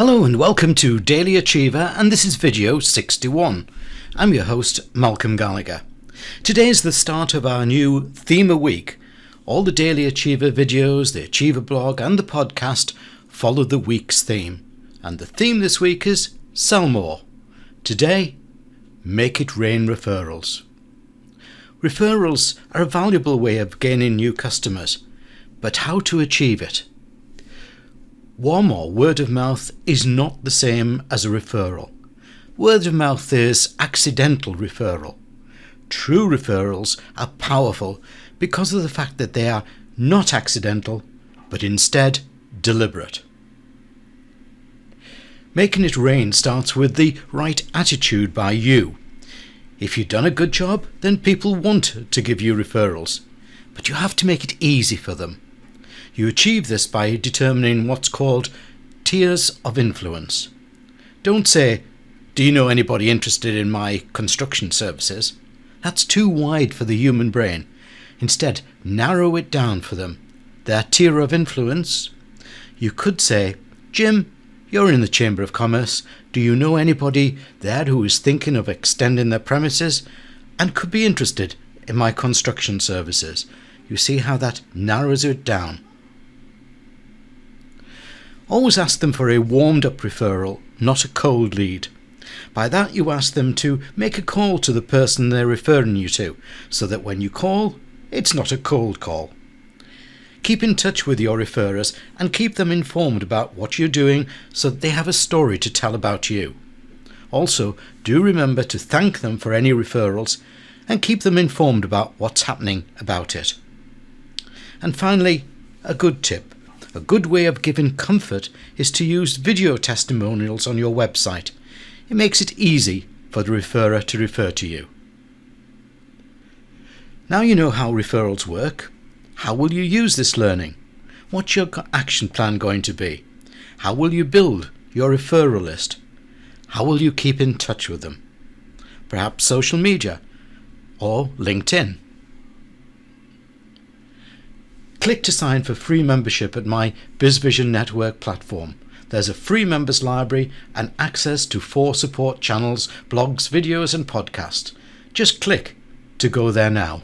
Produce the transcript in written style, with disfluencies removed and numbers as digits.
Hello and welcome to Daily Achiever, and this is video 61. I'm your host, Malcolm Gallagher. Today is the start of our new theme a week. All the Daily Achiever videos, the Achiever blog and the podcast follow the week's theme. And the theme this week is Sell More. Today, Make It Rain Referrals. Referrals are a valuable way of gaining new customers, but how to achieve it? Warm or word of mouth is not the same as a referral. Word of mouth is accidental referral. True referrals are powerful because of the fact that they are not accidental, but instead deliberate. Making it rain starts with the right attitude by you. If you've done a good job, then people want to give you referrals, but you have to make it easy for them. You achieve this by determining what's called tiers of influence. Don't say, "Do you know anybody interested in my construction services?" That's too wide for the human brain. Instead, narrow it down for them. Their tier of influence. You could say, "Jim, you're in the Chamber of Commerce. Do you know anybody there who is thinking of extending their premises and could be interested in my construction services?" You see how that narrows it down. Always ask them for a warmed-up referral, not a cold lead. By that you ask them to make a call to the person they're referring you to, so that when you call, it's not a cold call. Keep in touch with your referrers and keep them informed about what you're doing so that they have a story to tell about you. Also, do remember to thank them for any referrals and keep them informed about what's happening about it. And finally, a good tip. A good way of giving comfort is to use video testimonials on your website. It makes it easy for the referrer to refer to you. Now you know how referrals work. How will you use this learning? What's your action plan going to be? How will you build your referral list? How will you keep in touch with them? Perhaps social media or LinkedIn. Click to sign for free membership at my BizVision Network platform. There's a free members library and access to 4 support channels, blogs, videos and podcasts. Just click to go there now.